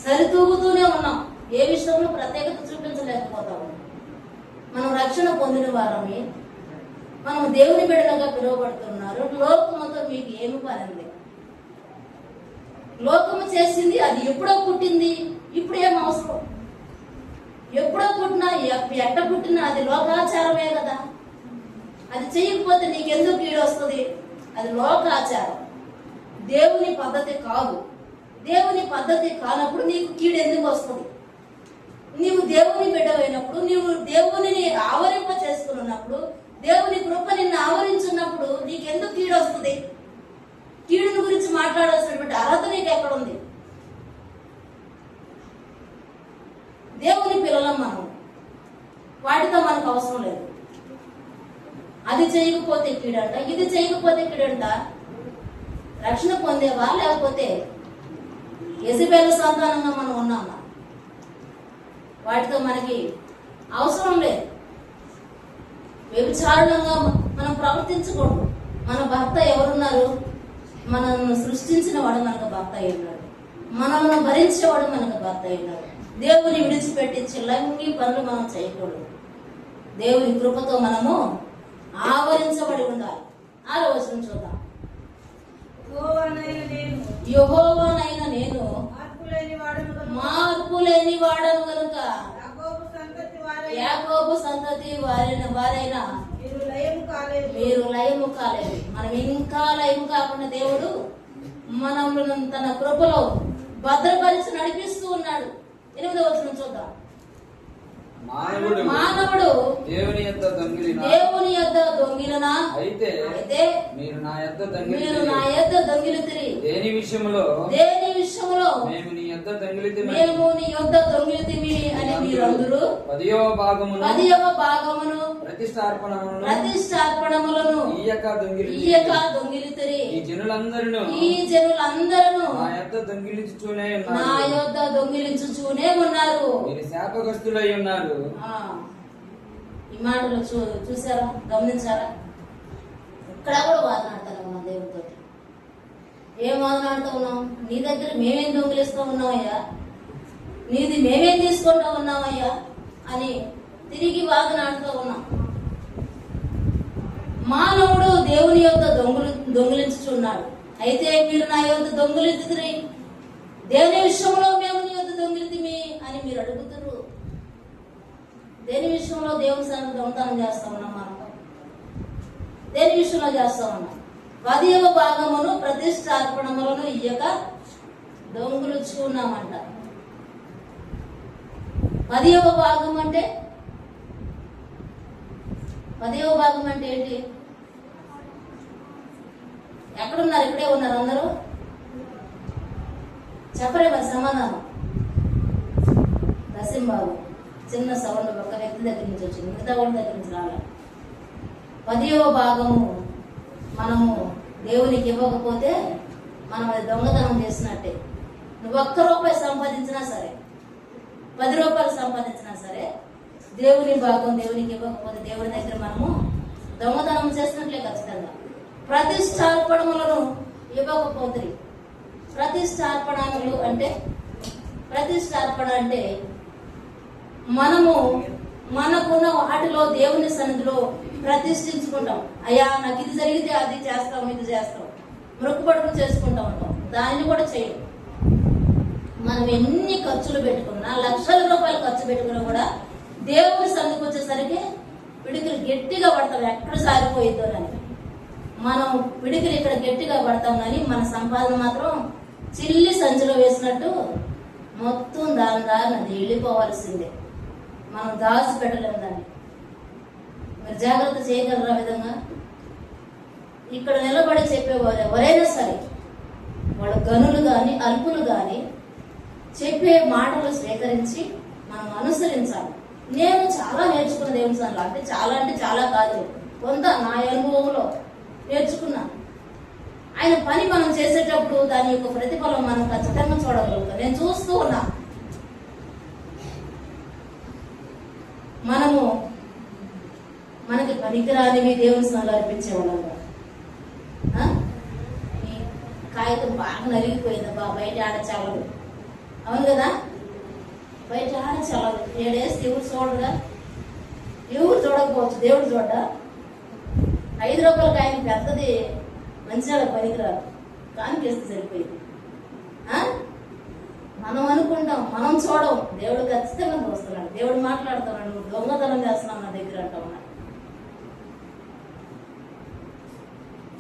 సరితూగుతూనే ఉన్నాం. ఏ విషయంలో ప్రత్యేకత చూపించలేకపోతా ఉన్నాం. మనం రక్షణ పొందిన వారమే, మనం దేవుని బిడ్డలుగా పిలువబడుతున్నారు. లోకముతో మీకు ఏమి పని? లోకము చేసింది అది ఎప్పుడో పుట్టింది, ఇప్పుడు ఏం అవసరం? ఎప్పుడో పుట్టినా ఎట్ట పుట్టినా అది లోకాచారమే కదా. అది చేయకపోతే నీకెందుకు కీడు వస్తుంది? అది లోకాచారం, దేవుని పద్ధతి కాదు. దేవుని పద్ధతి కానప్పుడు నీకు కీడు ఎందుకు వస్తుంది? నీవు దేవుని బిడ్డవైనప్పుడు, నీవు దేవుని ఆవరింప చేసుకున్నప్పుడు, దేవుని కృప నిన్ను ఆవరించున్నప్పుడు నీకెందుకు కీడు వస్తుంది? కీడుని గురించి మాట్లాడాల్సినటువంటి అర్హత నీకు ఎక్కడుంది? దేవుని పిల్లలం మనం. వాటితో మనకు అవసరం లేదు. అది చేయకపోతే కీడంట, ఇది చేయకపోతే కీడంట. రక్షణ పొందేవా లేకపోతే యెజబెలు సంతానంగా మనం ఉన్నామా? వాటితో మనకి అవసరం లేదు. వ్యభిచారులంగా మనం ప్రవర్తించకూడదు. మన భర్త ఎవరున్నారు? మనల్ని సృష్టించిన వాడు మనకు భర్త అయినాడు. మనల్ని భరించేవాడు మనకు భర్త అయినాడు. దేవుని విడిచిపెట్టి చిల్లంగి పనులు మనం చేయకూడదు. దేవుని కృపతో మనము ఆవరించబడి ఉండాలి. 6వ వచనం చూద్దాం. యెహోవానైన నేను మార్పు లేని వాడను గనుక యాకోబు సంతతి వారైన మీరు లయము కాలేదు. మనం ఇంకా లయము కాకుండా దేవుడు మనల్ని తన కృపలో భద్రపరిచి నడిపిస్తూ ఉన్నాడు. 8వ వచనం చూద్దాం. మానవుడు దేవుని యొద్ద దొంగిలినా అయితే మీరు నా యొద్ద దొంగిలితిరి. దేని విషయంలో మేము నీ యొద్ద దొంగిలితిమి మేము నీ యొద్ద దొంగిలితిమి అని మీరందరూ 10వ భాగమును 10వ భాగమును ప్రతిష్టార్పణములను ఇయ్యక దొంగిలితిరి. ఈ జనులందరూ నా యొద్ద దొంగిలించుచూనే ఉన్నారు. మీరు శాపగ్రస్తులై ఉన్నారు. ఈ మాటలు చూసారా, గమనించారా? ఇక్కడ కూడా వాదనాడతాను ఉన్నాం దేవుడితో. ఏం వాదనాడుతూ ఉన్నాం? నీ దగ్గర మేమేం దొంగిలిస్తూ ఉన్నామయ్యా, నీది మేమేం తీసుకుంటూ ఉన్నామయ్యా అని తిరిగి వాదనాడుతూ ఉన్నాం. మానవుడు దేవుని యొక్క దొంగిలించుచున్నాడు. అయితే మీరు నా యొక్క దొంగిలించుతురి, దేని విషయంలో మేము నీ యొక్క దొంగిలితిమి అని మీరు అడుగుతున్నారు. దేని విషయంలో దేవుని సన్నిధిలో దొంగతనం చేస్తా ఉన్నాం? మనం దేని విషయంలో చేస్తా ఉన్నాం? 10వ భాగమును ప్రతిష్టార్పణములను ఇయ్యక దొంగిలించుకున్నామంట. 10వ భాగం అంటే ఏంటి? ఎక్కడున్నారు? ఇక్కడే ఉన్నారు అందరూ. చెప్పరే మరి సమాధానం. దశంబాబు చిన్న సవరణ ఒక వ్యక్తి దగ్గర నుంచి వచ్చింది, మిగతా వాళ్ళ దగ్గర నుంచి రాలే. 10వ భాగము మనము దేవునికి ఇవ్వకపోతే మనం అది దొంగతనం చేసినట్టే. నువ్వు ₹1 సంపాదించినా సరే, 10 రూపాయలు సంపాదించినా సరే, దేవుని భాగం దేవునికి ఇవ్వకపోతే దేవుని దగ్గర మనము దొంగతనం చేసినట్లే ఖచ్చితంగా. ప్రతిష్టార్పణములను ఇవ్వకపోతే, ప్రతిష్టార్పణ అంటే మనము మనకున్న వాటిలో దేవుని సన్నిధిలో ప్రతిష్ఠించుకుంటాం. అయ్యా నాకు ఇది జరిగితే అది చేస్తాం, ఇది చేస్తాం, మొక్కుబడులు చేసుకుంటా ఉంటాం. దాన్ని కూడా చేయం. మనం ఎన్ని ఖర్చులు పెట్టుకున్నా, లక్షల రూపాయలు ఖర్చు పెట్టుకున్నా కూడా దేవుని సన్నిధికి వచ్చేసరికి పిడికిలు గట్టిగా పడతాం, ఎక్కడ సారిపోయిద్దోనని. మనం పిడికిలు ఇక్కడ గట్టిగా పడతాం కానీ మన సంపాదన మాత్రం చిల్లి సంచిలో వేసినట్టు మొత్తం దాని అది వెళ్ళిపోవాల్సిందే. మనం దాచి పెట్టలేము దాన్ని. మీరు జాగ్రత్త చేయగలరా విధంగా? ఇక్కడ నిలబడి చెప్పేవారు ఎవరైనా సరే, వాళ్ళ గనులు కానీ అల్పులు కానీ చెప్పే మాటలు స్వీకరించి మనం అనుసరించాలి. నేను చాలా నేర్చుకున్న దేవుని సన్నిధిలో, అంటే చాలా కాదు, కొంత నా అనుభవంలో నేర్చుకున్నాను. ఆయన పని మనం చేసేటప్పుడు దాని యొక్క ప్రతిఫలం మనం ఖచ్చితంగా చూడగలుగుతాం. నేను చూస్తూ ఉన్నా. మనకి పనికిరానివి దేవుని సన్నిధిలో అర్పించేవాళ్ళం. ఈ కాగితం బాగా నలిగిపోయిందబ్బా, బయట ఆడచాలదు. అవును కదా, బయట ఆడచాలదు. 7 వేస్తే ఎవరు చూడగా, ఎవరు చూడకపోవచ్చు, దేవుడు చూడ. 5 రూపాయల కాయని పెద్దది మంచిగా పనికిరాదు, కానికేస్తే సరిపోయింది. మనం అనుకుంటాం, మనం చూడం. దేవుడు ఖచ్చితంగా చూస్తున్నాడు. దేవుడు మాట్లాడుతున్నాడు, నువ్వు దొంగతనం చేస్తున్నావు నా దగ్గర అంటా ఉన్నాడు.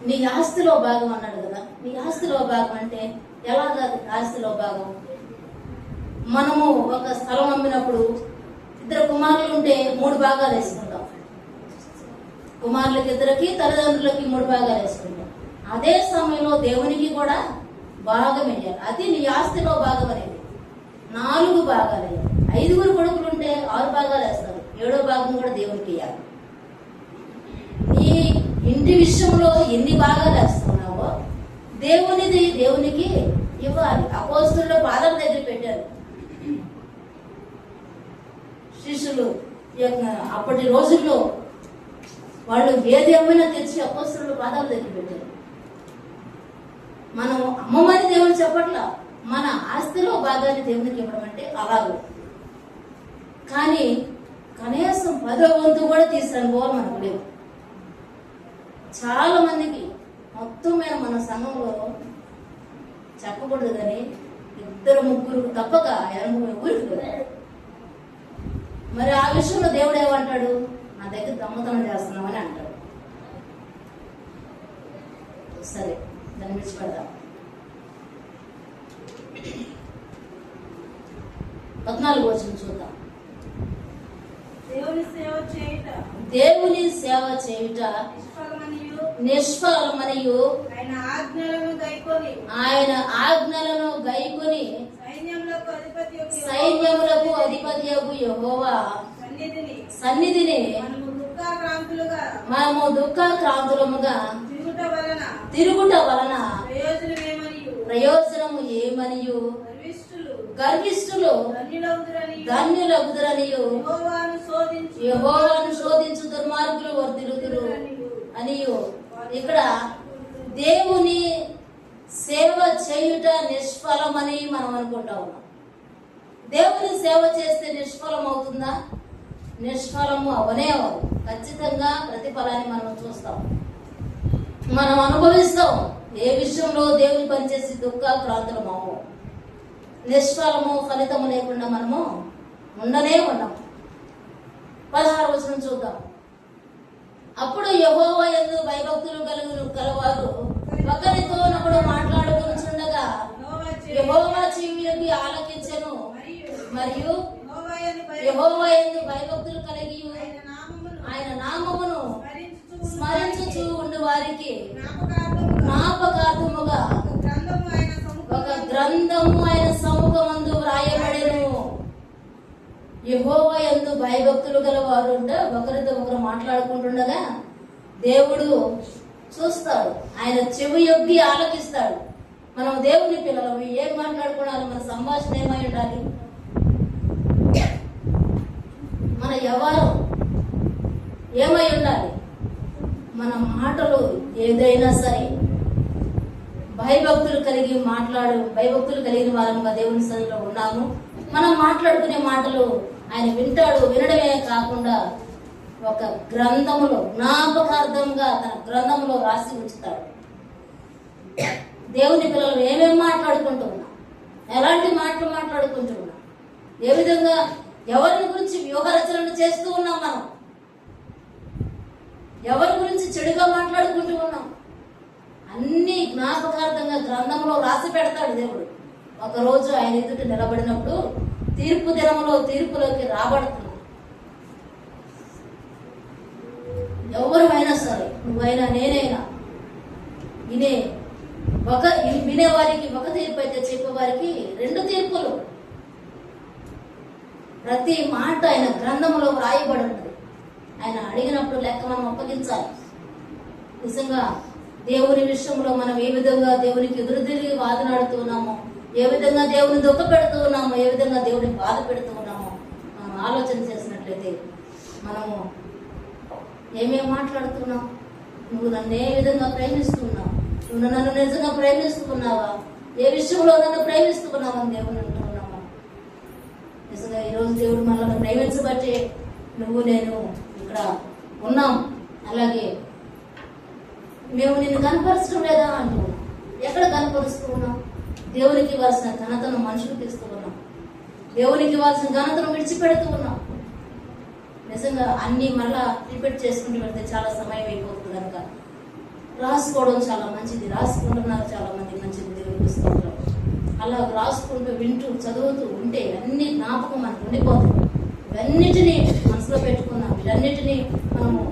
నీ ఆస్తిలో భాగం అన్నాడు కదా. నీ ఆస్తిలో భాగం అంటే ఎలాగా? ఆస్తిలో భాగం మనము ఒక స్థలం అమ్మినప్పుడు 2 కుమారులు ఉంటే 3 భాగాలు వేసుకుంటాం. కుమారులకి 2కి, తల్లిదండ్రులకి 3 భాగాలు వేసుకుంటాం. అదే సమయంలో దేవునికి కూడా భాగం వేయాలి. అది నీ ఆస్తిలో భాగం అనేది. 4 భాగాలు వేయాలి. 5 కొడుకులు ఉంటే 6 భాగాలు వేస్తారు. 7వ భాగం కూడా దేవునికి వేయాలి. నీ ఇంటి విషయంలో ఎన్ని భాగాలు వేస్తున్నావో దేవునికి ఇవ్వాలి. అపోస్తులు పాదాల దగ్గర పెట్టారు శిష్యులు. అప్పటి రోజుల్లో వాళ్ళు ఏది అమ్మైనా తెచ్చి అపోస్తులు పాదాల దగ్గర పెట్టారు. మనం అమ్మమని దేవుడు చెప్పట్లా, మన ఆస్తిలో భాగాన్ని దేవునికి ఇవ్వడం అంటే అలాగే. కానీ కనీసం 10వ వంతు కూడా తీసాను పోవాలి మనకు లేవు. చాలా మందికి మొత్తం మీద మన సంఘంలో చెప్పకూడదు కానీ 2-3 తప్పక ఊరికి వెళ్ళాడు. మరి ఆ విషయంలో దేవుడు ఏమంటాడు? నా దగ్గర దొంగతనం చేస్తున్నామని అంటాడు. సరే, దాన్ని విడిచిపెడదాం. 14వ వచనం చూద్దాం. దేవుని సేవ చేయుట నిష్ఫలమనియు ఆయన ఆజ్ఞలను గైకొని యెహోవా సన్నిధిని సన్నిధిని మనము దుఃఖాక్రాంతులముగా తిరుగుట వలన ప్రయోజనము ఏమనియు గర్విష్ఠులు ధన్యులగుదురనియు యెహోవాను శోధించు దుర్మార్గులు వర్ధిల్లుదురు అనియు. ఇక్కడ దేవుని సేవ చేయుట నిష్ఫలమని మనం అనుకుంటా ఉన్నాం. దేవుని సేవ చేస్తే నిష్ఫలం అవుతుందా? నిష్ఫలము అవనే అవ్వదు. ఖచ్చితంగా ప్రతిఫలాన్ని మనం చూస్తాం, మనం అనుభవిస్తాం. ఏ విషయంలో దేవుని పనిచేసి దుఃఖాక్రాంతులము అవ్వము. నిష్ఫలము ఫలితము లేకుండా మనము ఉండనే ఉన్నాం. 16వ వచనం చూద్దాం. అప్పుడు యెహోవా యందు భయభక్తులు కలవారు ఒకరితో ఒకడు మాట్లాడుకుంటుండగా యెహోవా చెవియొగ్గి ఆలకించెను. మరియు యెహోవా యందు భయభక్తులు కలిగి ఆయన నామమును స్మరించుచు ఉండు వారికి జ్ఞాపకార్థముగా ఒక గ్రంథము ఆయన సముఖమందు వ్రాయబడెను. యెహోవా యందు భయభక్తులు గల వారు అంటే ఒకరితో ఒకరు మాట్లాడుకుంటుండగా దేవుడు చూస్తాడు, ఆయన చెవి యొగ్గి ఆలకిస్తాడు. మనం దేవుని పిల్లలు ఏం మాట్లాడుకోవాలి? మన సంభాషణ ఏమై ఉండాలి? మన వ్యవహారం ఏమై ఉండాలి? మన మాటలు ఏదైనా సరే భయభక్తులు కలిగిన వారముగా దేవుని సన్నిధిలో ఉన్నాము. మనం మాట్లాడుకునే మాటలు ఆయన వింటాడు. వినడమే కాకుండా ఒక గ్రంథములో జ్ఞాపకార్థంగా తన గ్రంథంలో రాసి ఉంచుతాడు. దేవుని పిల్లలు ఏమేమి మాట్లాడుకుంటూ ఉన్నాం, ఎలాంటి మాటలు మాట్లాడుకుంటూ ఉన్నాం, ఏ విధంగా ఎవరి గురించి వ్యూహరచనలు చేస్తూ ఉన్నాం, మనం ఎవరి గురించి చెడుగా మాట్లాడుకుంటూ ఉన్నాం, అన్ని జ్ఞాపకార్థంగా గ్రంథంలో రాసి పెడతాడు దేవుడు. ఒకరోజు ఆయన ఎదుట నిలబడినప్పుడు తీర్పు దినములో తీర్పులోకి రాబడుతుంది. ఎవరైనా సరే, నువ్వైనా నేనైనా, వినేవారికి ఒక తీర్పు అయితే చెప్పేవారికి 2 తీర్పులు. ప్రతి మాట ఆయన గ్రంథంలో వ్రాయబడి ఉంటుంది. ఆయన అడిగినప్పుడు లెక్క మనం అప్పగించాలి. నిజంగా దేవుని విషయంలో మనం ఏ విధంగా దేవునికి ఎదురు తిరిగి వాదనాడుతున్నామో, ఏ విధంగా దేవుని దుఃఖ పెడుతూ ఉన్నామో, ఏ విధంగా దేవుని బాధ పెడుతూ ఉన్నామో మనం ఆలోచన చేసినట్లయితే మనము ఏమేం మాట్లాడుతున్నాం? నువ్వు నన్ను ఏ విధంగా ప్రేమిస్తున్నావు? నువ్వు నన్ను నిజంగా ప్రేమిస్తున్నావా? ఏ విషయంలో నన్ను ప్రేమిస్తున్నావని దేవుని అంటున్నాము. నిజంగా ఈరోజు దేవుడు మనల్ని ప్రేమించబట్టే నువ్వు నేను ఇక్కడ ఉన్నాం. అలాగే మేము నిన్ను కనపరచడం లేదా అంటున్నాం. ఎక్కడ కనపరుస్తూ ఉన్నాం? దేవునికి ఇవ్వాల్సిన ఘనతను మనుషులకు ఇస్తూ ఉన్నాం. దేవునికి ఇవ్వాల్సిన ఘనతను విడిచిపెడుతూ ఉన్నాం. నిజంగా అన్ని మళ్ళా రిపీట్ చేసుకుంటూ వెళ్తే చాలా సమయం అయిపోతుంది. కనుక రాసుకోవడం చాలా మంచిది. రాసుకుంటున్నారు చాలా మంది, మంచిది. దేవునికి స్తోత్రం. అలా రాసుకుంటూ వింటూ చదువుతూ ఉంటే అన్ని జ్ఞాపకం మనకు ఉండిపోతుంది. ఇవన్నిటినీ మనసులో పెట్టుకున్నాం. వీటన్నిటినీ మనము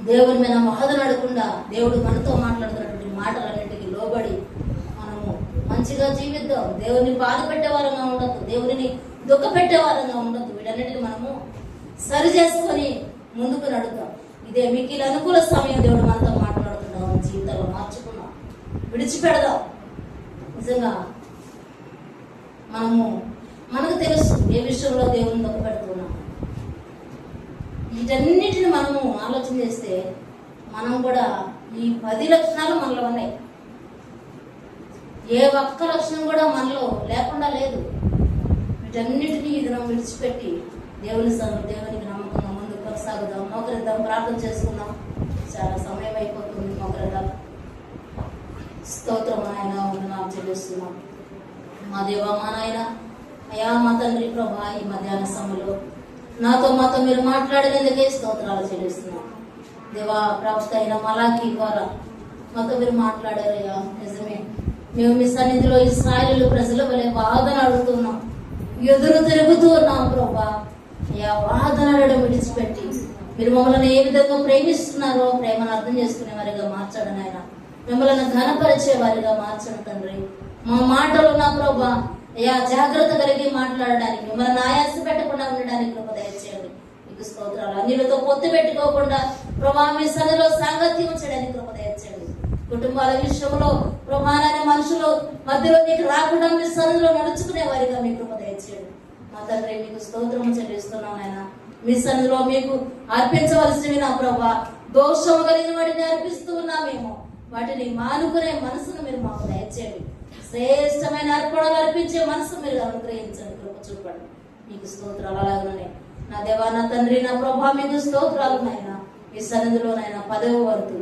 దేవుని మీద వాదనడకుండా దేవుడు మనతో మాట్లాడుతున్నటువంటి మాటలన్నింటికి లోబడి మనము మంచిగా జీవిద్దాం. దేవుని బాధ పెట్టేవారంగా ఉండద్దు, దేవుని దుఃఖ పెట్టేవారంగా ఉండద్దు. వీటన్నిటిని మనము సరి చేసుకొని ముందుకు నడుద్దాం. ఇదే మిక్కిలి అనుకూల సమయం. దేవుడు మనతో మాట్లాడుతున్నాం. మన జీవితంలో మార్చుకున్నాం, విడిచిపెడదాం. నిజంగా మనకు తెలుసు ఏ విషయంలో దేవుని దుఃఖ పెడుతున్నాం. వీటన్నిటిని మనము ఆలోచన చేస్తే మనం కూడా ఈ 10 లక్షణాలు మనలో ఉన్నాయి. ఏ ఒక్క లక్షణం కూడా మనలో లేకుండా లేదు. వీటన్నిటినీ ఇది మనం విడిచిపెట్టి దేవునికి నమ్మకంగా ముందుకు కొనసాగుదాం. మోకరిద్దాం, ప్రార్థన చేసుకుందాం. చాలా సమయం అయిపోతుంది. మోకరిద్దాం. స్తోత్రం ఆయన వందనాలు చెల్లిస్తున్నాం. మా దేవా, మా నాయన, అయా మా తండ్రి ప్రభా, ఈ మధ్యాహ్న సమయంలో మాతో మీరు మాట్లాడినందుకే స్తోత్రాలు చెల్లిస్తున్నాం. దేవా, ప్రవక్త అయిన మలాకి ద్వారా మాతో మీరు మాట్లాడారయ్యా. నిజమే, మేము మీ సన్నిధిలో ఇశ్రాయేలు ప్రజల వలె వాదన అడుగుతున్నాం, ఎదురు తిరుగుతూ ఉన్నాం ప్రభా. అయ్యా, వాదనడడం విడిచిపెట్టి మీరు మమ్మల్ని ఏ విధంగా ప్రేమిస్తున్నారో ప్రేమను అర్థం చేసుకునే వారిగా మార్చడం ఆయన. మిమ్మల్ని ఘనపరిచే వారిగా మార్చడం తండ్రి. మా మాటలు నా ప్రభా అయ్యా జాగ్రత్త కలిగి మాట్లాడడానికి, మిమ్మల్ని ఆయాస పెట్టకుండా ఉండడానికి కృప దయచేయండి. మీకు స్తోత్రాలు. అన్యులతో పొత్తు పెట్టుకోకుండా ప్రభా మీ సన్నిధిలో సాంగత్యం చేయడానికి కృప దయచేయండి. కుటుంబాల విషయంలో ప్రమాణాన్ని మనుషులు మధ్యలో మీకు రాకుండా మీ సన్నిధిలో నడుచుకునే వారిగా మీ కృప దయచేయండి. మా తండ్రి మీకు స్తోత్రం చెల్లిస్తున్నాం నాయన. మీ సన్నిధిలో మీకు అర్పించవలసినవి నా ప్రభా దోషము కలిగిన వాటిని అర్పిస్తూ ఉన్నామేమో, వాటిని మానుకునే మనసును మీరు మాకు దయచేయండి. శ్రేష్టమైన అర్పణలు అర్పించే మనసు మీరు అనుగ్రహించండి, కృప చూపండి. మీకు స్తోత్రాలు. అలాగనే నా దేవా నా తండ్రి నా ప్రభా మీకు స్తోత్రాలు నాయన. మీ సన్నిధిలో నాయన 10వ వంతు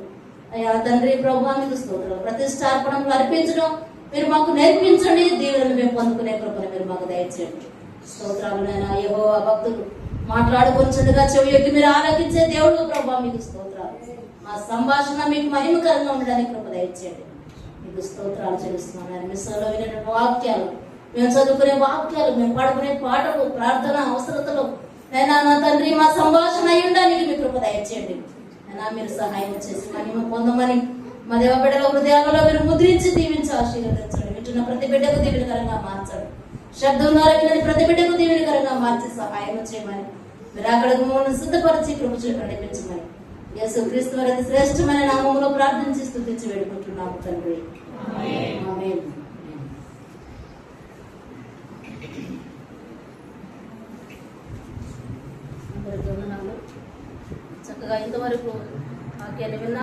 అయ్యా తండ్రి ప్రభా మీకు స్తోత్రాలు. ప్రతిష్టార్పణలు అర్పించడం మీరు మాకు నేర్పించండి. దీవులను మేము పొందుకునే కృపను మీరు మాకు దయచేయండి. స్తోత్రాలు నాయన. యెహోవా భక్తులు మాట్లాడుకొంచుండగా చెవి ఎక్కి మీరు ఆలకించే దేవుడు ప్రభా మీకు స్తోత్రాలు. మా సంభాషణ మీకు మహిమకరంగా ఉండడానికి కృప దయచేయండి. మీకు స్తోత్రాలు చెల్లిస్తున్నాను. మిస్సలో వినేటువంటి వాక్యాలు, మేము చదువుకునే వాక్యాలు, మేము పాడుకునే పాటలు, ప్రార్థన అవసరతలు నైనా నా తండ్రి మా సంభాషణ అయి ఉండడానికి మీ కృప దయచేయండి. నైనా మీరు సహాయం చేసి మహిమ పొందమని మా దేవ బిడ్డల హృదయాలలో మీరు ముద్రించి దీవించి ఆశీర్వదించండి. వింటున్న ప్రతి బిడ్డకు దీవెనకరంగా మార్చండి. శబ్దం ద్వారా ప్రతి బిడ్డకు దీవెనకరంగా మార్చి సహాయం చేయమని మీరు అక్కడికి మమ్మల్ని సిద్ధపరిచి కృప చూపి నడిపించమని యేసు క్రీస్తు వారి అతి శ్రేష్టమైన నామములో ప్రార్థించి స్తుతించి వేడుకుంటున్నాము తండ్రి. ఆమేన్. చక్కగా ఇంతవరకు వాక్యాన్ని విన్నా.